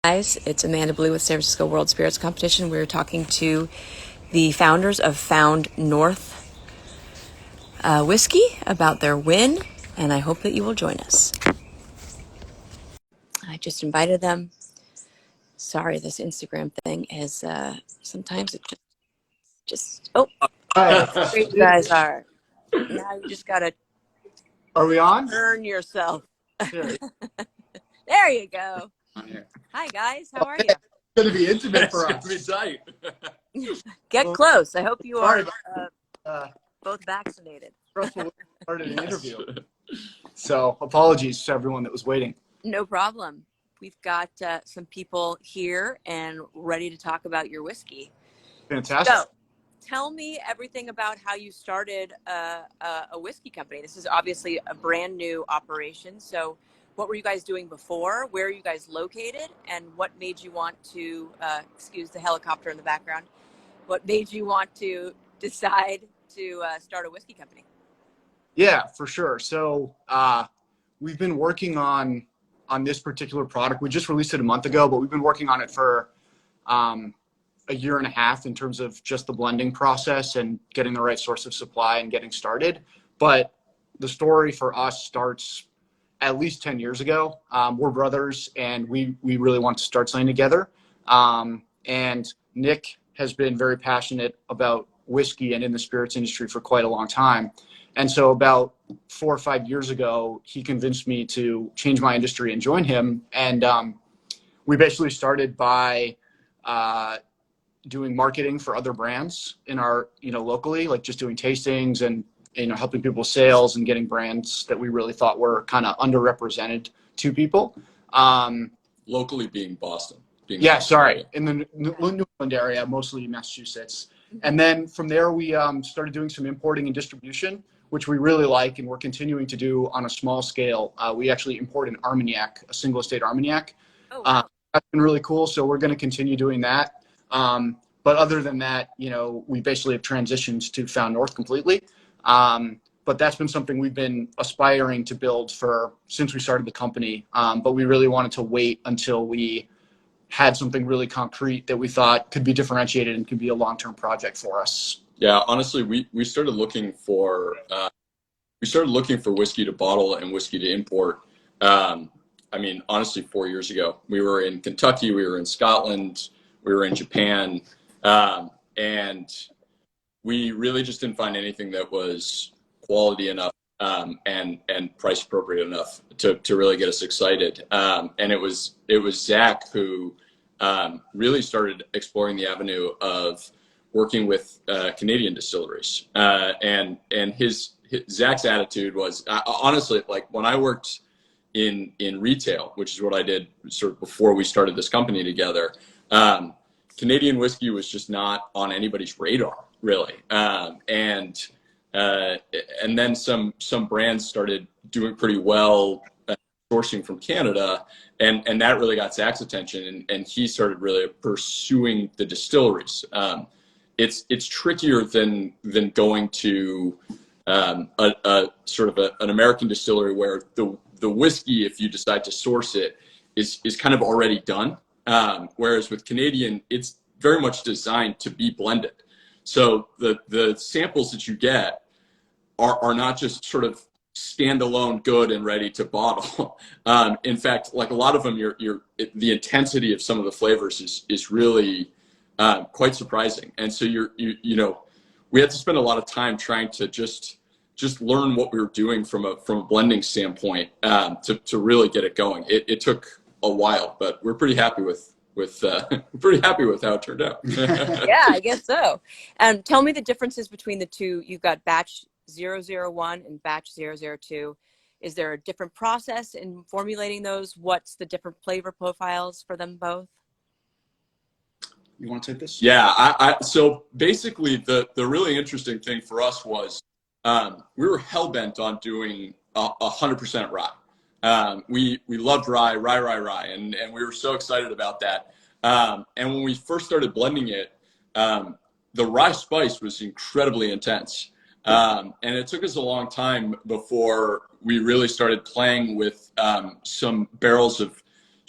Guys, it's Amanda Blue with San Francisco World Spirits Competition. We're talking to the founders of Found North Whiskey about their win, and I hope that you will join us. I just invited them. Sorry, this Instagram thing is sometimes it just oh, Hi. great you guys are. Now you just gotta Are we on? turn yourself. Sure. There you go. On here. Hi guys, how are you? It's going to be intimate for It's us. gonna be tight. Get Well, close. I hope you sorry are both vaccinated. Russell started an interview. So apologies to everyone that was waiting. No problem. We've got some people here and ready to talk about your whiskey. Fantastic. So, tell me everything about how you started a whiskey company. This is obviously a brand new operation. So, what were you guys doing before? Where are you guys located? And what made you want to, excuse the helicopter in the background, what made you want to decide to start a whiskey company? Yeah, for sure. So we've been working on this particular product. We just released it a month ago, but we've been working on it for a year and a half in terms of just the blending process and getting the right source of supply and getting started. But the story for us starts at least 10 years ago. We're brothers and we really want to start something together. And Nick has been very passionate about whiskey and in the spirits industry for quite a long time. And so about 4 or 5 years ago, he convinced me to change my industry and join him. And we basically started by doing marketing for other brands in our, locally, like just doing tastings and, helping people with sales and getting brands that we really thought were kind of underrepresented to people. Locally being Boston. In the New England area, mostly Massachusetts. And then from there, we started doing some importing and distribution, which we really like, and we're continuing to do on a small scale. We actually import an Armagnac, a single estate Armagnac. Oh, wow. That's been really cool, so we're going to continue doing that. But other than that, we basically have transitioned to Found North completely. But that's been something we've been aspiring to build since we started the company. But we really wanted to wait until we had something really concrete that we thought could be differentiated and could be a long-term project for us. Yeah, honestly, we started looking for whiskey to bottle and whiskey to import. Honestly, 4 years ago. We were in Kentucky, we were in Scotland, we were in Japan, and we really just didn't find anything that was quality enough and price appropriate enough to really get us excited. And it was Zach who really started exploring the avenue of working with Canadian distilleries. And Zach's attitude was honestly, like when I worked in retail, which is what I did sort of before we started this company together, Canadian whiskey was just not on anybody's radar, really. And then some brands started doing pretty well sourcing from Canada, and that really got Zach's attention, and he started really pursuing the distilleries. It's trickier than going to a sort of an American distillery where the whiskey, if you decide to source it, is kind of already done. Whereas with Canadian, it's very much designed to be blended. So the samples that you get are not just sort of standalone good and ready to bottle. In fact, like a lot of them, the intensity of some of the flavors is really quite surprising. And so we had to spend a lot of time trying to just learn what we were doing from a blending standpoint to really get it going. It took a while, but we're pretty happy with how it turned out. Yeah, I guess so. Tell me the differences between the two. You've got batch 001 and batch 002. Is there a different process in formulating those? What's the different flavor profiles for them both? You want to take this? Yeah, so basically the really interesting thing for us was we were hell-bent on doing 100% rye. We loved rye, and we were so excited about that. And when we first started blending it, the rye spice was incredibly intense. And it took us a long time before we really started playing with some barrels of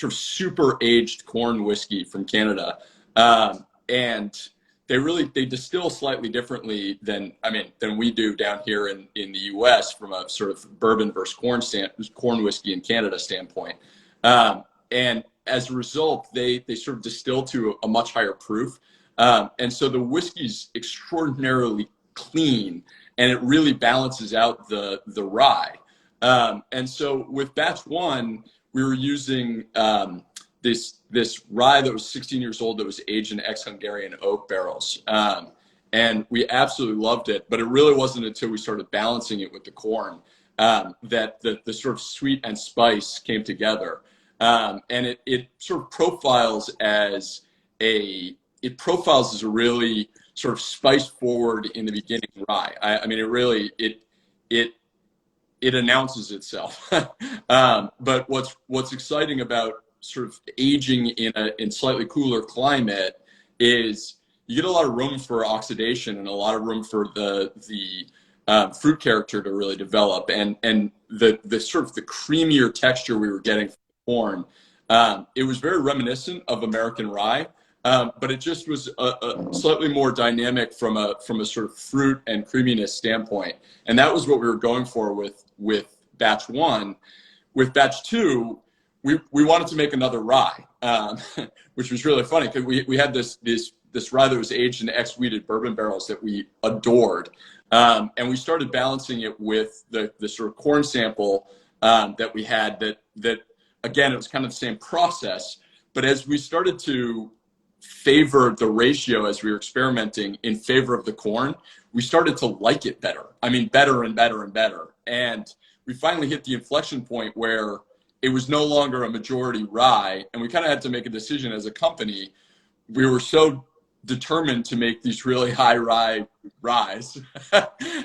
sort of super aged corn whiskey from Canada. And they distill slightly differently than we do down here in the US from a sort of bourbon versus corn whiskey in Canada standpoint. And as a result, they sort of distill to a much higher proof. And so the whiskey's extraordinarily clean, and it really balances out the rye. And so with batch one, we were using this rye that was 16 years old that was aged in ex-Hungarian oak barrels. And we absolutely loved it, but it really wasn't until we started balancing it with the corn that the sort of sweet and spice came together. And it sort of profiles as a really sort of spice forward in the beginning rye. I mean, it announces itself. But what's exciting about sort of aging in slightly cooler climate is you get a lot of room for oxidation and a lot of room for the fruit character to really develop, and the sort of the creamier texture we were getting from the corn. It was very reminiscent of American rye, but it just was a slightly more dynamic from a sort of fruit and creaminess standpoint, and that was what we were going for with batch one. With batch two, we wanted to make another rye, which was really funny because we had this rye that was aged in ex-wheated bourbon barrels that we adored, and we started balancing it with the sort of corn sample that we had. That again, it was kind of the same process, but as we started to favor the ratio as we were experimenting in favor of the corn, we started to like it better. I mean, better and better and better, and we finally hit the inflection point where it was no longer a majority rye, and we kind of had to make a decision as a company. We were so determined to make these really high rye ryes,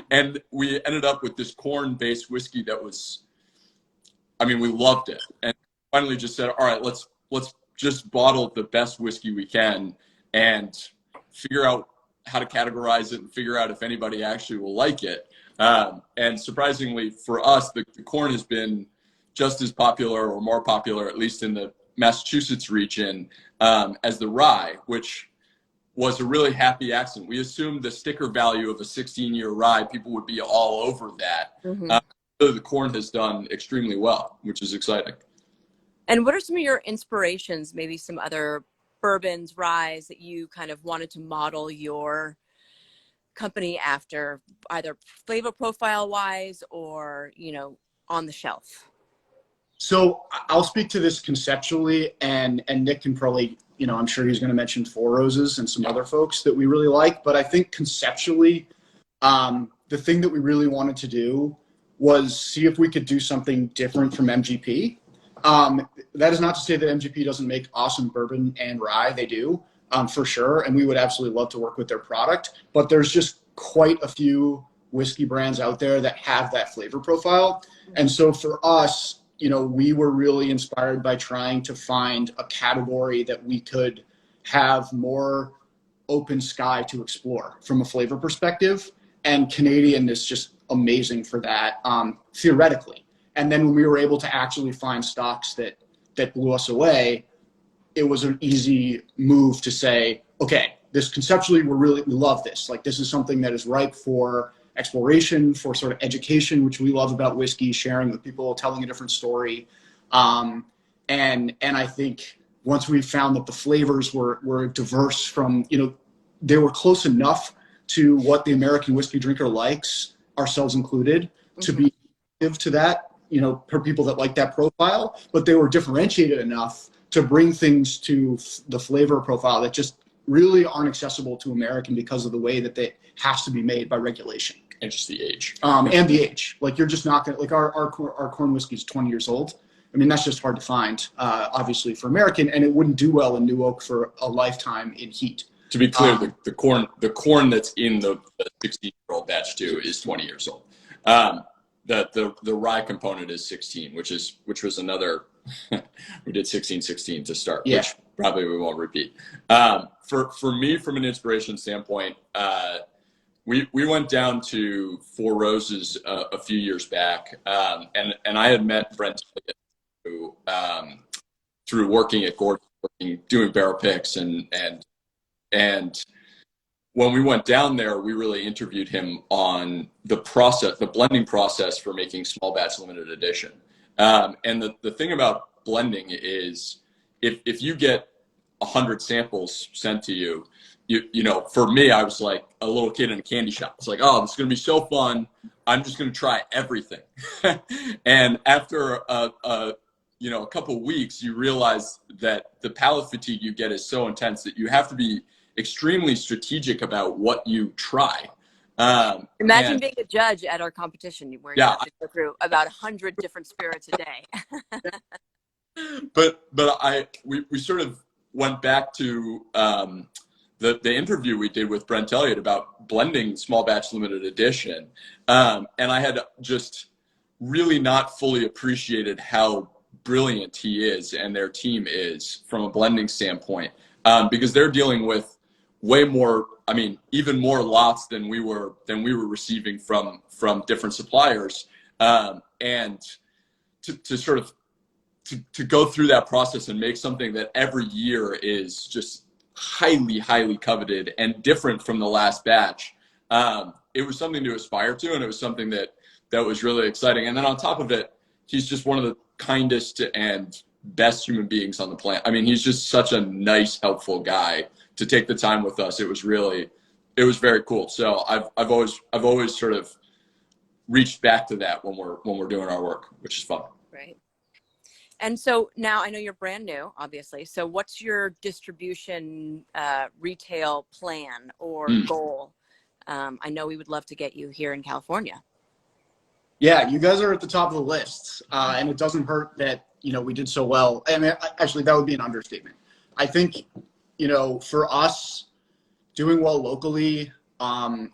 and we ended up with this corn-based whiskey that was, I mean, we loved it, and finally just said, all right, let's just bottle the best whiskey we can and figure out how to categorize it and figure out if anybody actually will like it. And surprisingly for us, the corn has been just as popular or more popular, at least in the Massachusetts region, as the rye, which was a really happy accident. We assumed the sticker value of a 16-year rye, people would be all over that. Mm-hmm. So the corn has done extremely well, which is exciting. And what are some of your inspirations, maybe some other bourbons, ryes that you kind of wanted to model your company after, either flavor profile wise or, on the shelf? So I'll speak to this conceptually, and Nick can probably, I'm sure he's going to mention Four Roses and some other folks that we really like. But I think conceptually, the thing that we really wanted to do was see if we could do something different from MGP. That is not to say that MGP doesn't make awesome bourbon and rye. They do, for sure. And we would absolutely love to work with their product. But there's just quite a few whiskey brands out there that have that flavor profile. And so for us, we were really inspired by trying to find a category that we could have more open sky to explore from a flavor perspective. And Canadian is just amazing for that, theoretically. And then when we were able to actually find stocks that blew us away, it was an easy move to say, okay, this conceptually, we love this. Like, this is something that is ripe for exploration, for sort of education, which we love about whiskey, sharing with people, telling a different story. And I think once we found that the flavors were diverse from, they were close enough to what the American whiskey drinker likes, ourselves included, to be to that, for people that like that profile, but they were differentiated enough to bring things to the flavor profile that just really aren't accessible to American because of the way that it has to be made by regulation. And just the age. And the age. Like, you're just not going to, like, our corn whiskey is 20 years old. I mean, that's just hard to find, obviously, for American, and it wouldn't do well in New Oak for a lifetime in heat. To be clear, the corn that's in the 16-year-old batch 2 is 20 years old. The rye component is 16, which was another. We did 16 to start, which probably we won't repeat. For me, from an inspiration standpoint, we went down to Four Roses a few years back, and I had met Brent, who through working at Gordon, doing barrel picks, and when we went down there, we really interviewed him on the process, the blending process for making small batch limited edition. And the thing about blending is if you get 100 samples sent to you, you know, for me, I was like a little kid in a candy shop. It's like, oh, this is going to be so fun. I'm just going to try everything. And after you know, a couple of weeks, you realize that the palate fatigue you get is so intense that you have to be extremely strategic about what you try. Imagine being a judge at our competition where you have to go through about 100 different spirits a day. but we sort of went back to the interview we did with Brent Elliott about blending small batch limited edition. And I had just really not fully appreciated how brilliant he is and their team is from a blending standpoint, because they're dealing with way more, I mean, even more lots than we were receiving from different suppliers. And to sort of to go through that process and make something that every year is just highly, highly coveted and different from the last batch. It was something to aspire to, and it was something that was really exciting. And then on top of it, he's just one of the kindest and best human beings on the planet. I mean, he's just such a nice, helpful guy to take the time with us. It was very cool. So I've always sort of reached back to that when we're doing our work, which is fun. Right. And so now I know you're brand new, obviously. So what's your distribution retail plan or goal? I know we would love to get you here in California. Yeah, you guys are at the top of the list, and it doesn't hurt that, you know, we did so well. I mean, actually, that would be an understatement. I think, you know, for us, doing well locally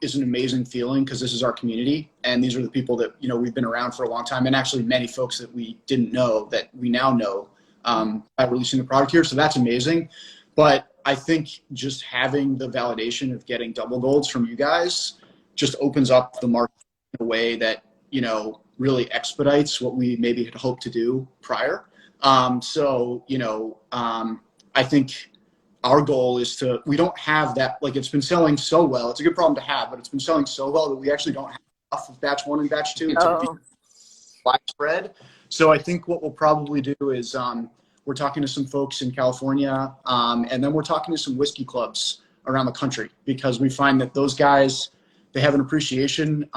is an amazing feeling because this is our community, and these are the people that, you know, we've been around for a long time, and actually many folks that we didn't know that we now know by releasing the product here. So that's amazing. But I think just having the validation of getting double golds from you guys just opens up the market in a way that, you know, really expedites what we maybe had hoped to do prior. So, you know, I think our goal is we don't have that, like, it's been selling so well. It's a good problem to have, but it's been selling so well that we actually don't have enough of batch 1 and batch 2 to be widespread. So I think what we'll probably do is we're talking to some folks in California, and then we're talking to some whiskey clubs around the country, because we find that those guys, they have an appreciation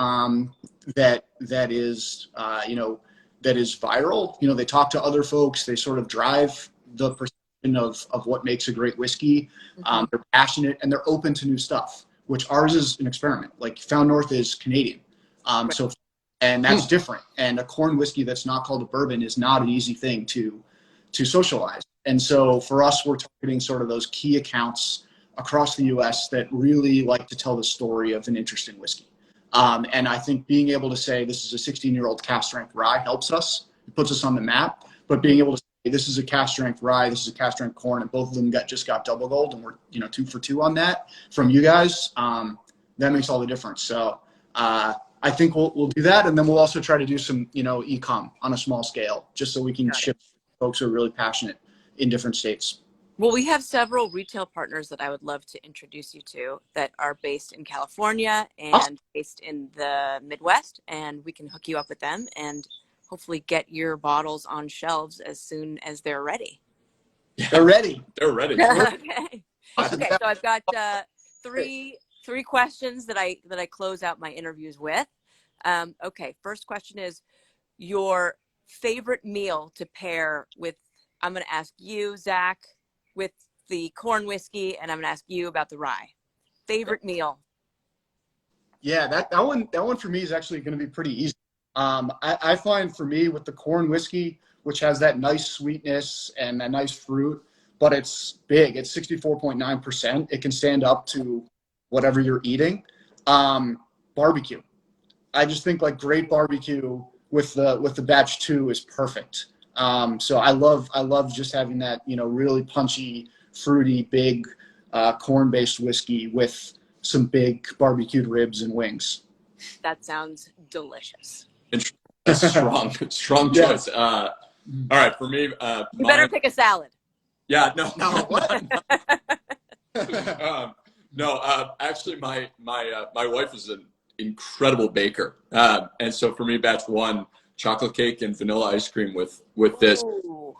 that is, you know, that is viral. You know, they talk to other folks. They sort of drive the perception of what makes a great whiskey. They're passionate and they're open to new stuff, which ours is an experiment. Like Found North is Canadian. So, and that's different. And a corn whiskey that's not called a bourbon is not an easy thing to socialize. And so for us, we're targeting sort of those key accounts across the US that really like to tell the story of an interesting whiskey. And I think being able to say this is a 16-year-old cask strength rye helps us. It puts us on the map. But being able to say this is a cask strength rye, this is a cask strength corn, and both of them just got double gold, and we're, you know, 2 for 2 on that from you guys. That makes all the difference. So I think we'll do that, and then we'll also try to do some, you know, e-com on a small scale, just so we can ship folks who are really passionate in different states. Well, we have several retail partners that I would love to introduce you to that are based in California and based in the Midwest, and we can hook you up with them and hopefully get your bottles on shelves as soon as they're ready. Yeah. They're ready. They're ready. Okay. Okay. So I've got three questions that I close out my interviews with. Okay. First question is your favorite meal to pair with. I'm going to ask you, Zach, with the corn whiskey, and I'm going to ask you about the rye. Favorite meal? Yeah, that one for me is actually going to be pretty easy. I find for me with the corn whiskey, which has that nice sweetness and that nice fruit, but it's big. It's 64.9%. It can stand up to whatever you're eating. Barbecue. I just think like great barbecue with the batch 2 is perfect. So I love just having that, you know, really punchy, fruity, big corn-based whiskey with some big barbecued ribs and wings. That sounds delicious. Strong choice. All right, for me, You better pick a salad. Yeah, no, No, what? actually, my wife is an incredible baker, and so for me, batch one, chocolate cake and vanilla ice cream with this. Ooh.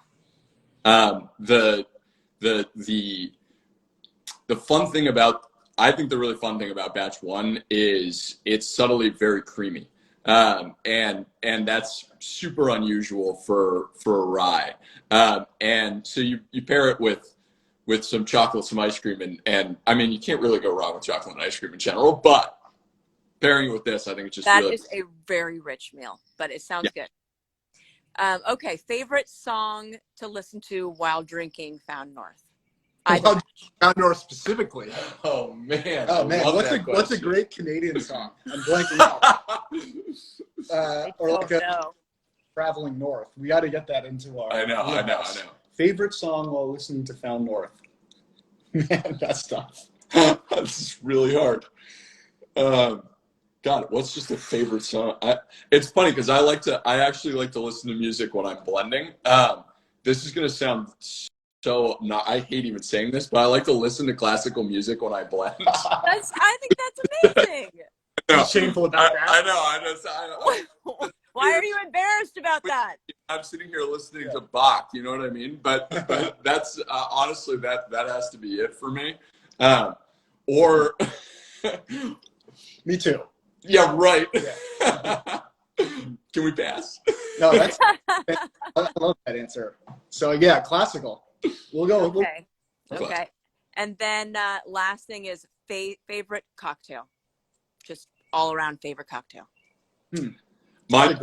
The fun thing about, I think the really fun thing about batch one is it's subtly very creamy, and that's super unusual for a rye, and so you pair it with some chocolate, some ice cream, and I mean, you can't really go wrong with chocolate and ice cream in general, but pairing it with this, I think it's just That really, is a very rich meal, but it sounds Yeah. good. Okay, favorite song to listen to while drinking Found North? Well, Down North specifically. Oh man! Oh I man, love what's that a question. great Canadian song? I'm blanking out. Or like a No. Traveling North. We got to get that into our. I know. wheelhouse. Favorite song while listening to Found North. Man, that's tough. This is really hard. God, what's just a favorite song? It's funny because I actually like to listen to music when I'm blending. This is gonna sound so not. I hate even saying this, but I like to listen to classical music when I blend. I think that's amazing. What's shameful about that? I know. Why are you embarrassed about that? I'm sitting here listening to Bach. You know what I mean? But that's honestly that has to be it for me. Or Me too. yeah, right. Yeah. Can we pass? No, that's. I love that answer. So yeah, classical. We'll go. Okay. Okay. And then last thing is favorite cocktail. Just all around favorite cocktail. Mine's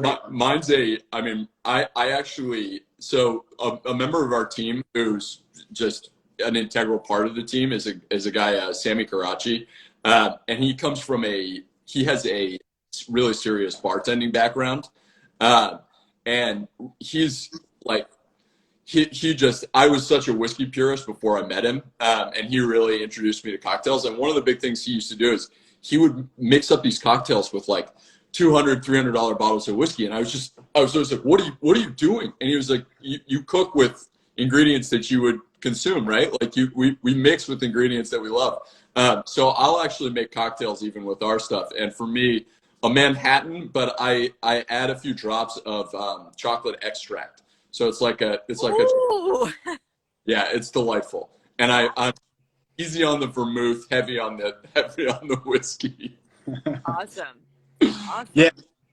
I actually, so a member of our team who's just an integral part of the team is a guy, Sammy Karachi. And he comes from he has a really serious bartending background. And he's like, I was such a whiskey purist before I met him. And he really introduced me to cocktails. And one of the big things he used to do is he would mix up these cocktails with like $200, $300 bottles of whiskey. And I was always like, what are you doing? And he was like, you cook with ingredients that you would consume, right? Like we mix with ingredients that we love. So I'll actually make cocktails even with our stuff. And for me, a Manhattan, but I add a few drops of chocolate extract. So it's like Ooh. yeah, it's delightful. And I'm easy on the vermouth, heavy on the whiskey. Awesome. Yeah,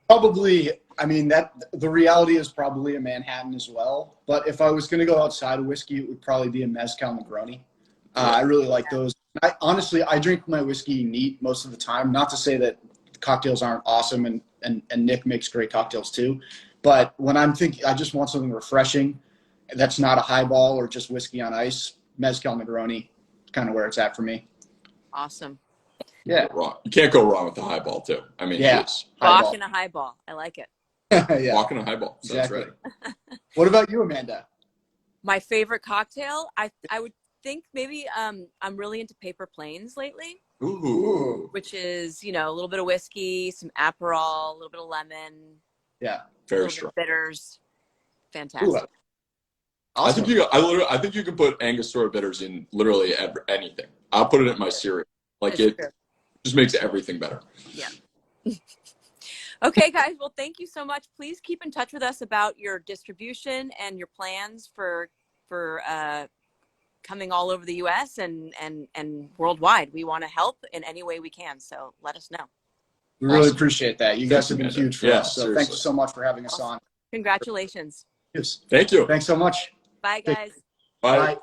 probably. I mean, that the reality is probably a Manhattan as well. But if I was going to go outside of whiskey, it would probably be a Mezcal Negroni. I really like those. Honestly, I drink my whiskey neat most of the time. Not to say that cocktails aren't awesome, and Nick makes great cocktails too. But when I'm thinking, I just want something refreshing that's not a highball or just whiskey on ice. Mezcal Negroni, kind of where it's at for me. Awesome. Yeah. You can't go wrong with the highball too. I mean, Yeah. it's Bach and a highball. I like it. Yeah. walking a highball. Sounds Exactly. right. What about you, Amanda? My favorite cocktail, I would think maybe I'm really into Paper Planes lately, Ooh. which is, a little bit of whiskey, some Aperol, a little bit of lemon, Yeah. a Very little strong. bit of bitters. Fantastic. Ooh, awesome. I think you can put Angostura bitters in literally anything. I'll put it in my cereal. Like That's it true. just makes everything better. Yeah. Okay, guys. Well, thank you so much. Please keep in touch with us about your distribution and your plans for coming all over the U.S. and worldwide. We want to help in any way we can. So let us know. We really Awesome. appreciate that. You guys Thanks, have been Amanda. huge for Yeah, us. So seriously. thank you so much for having us on. Congratulations. Yes. Thank you. Thanks so much. Bye, guys. Bye. Bye.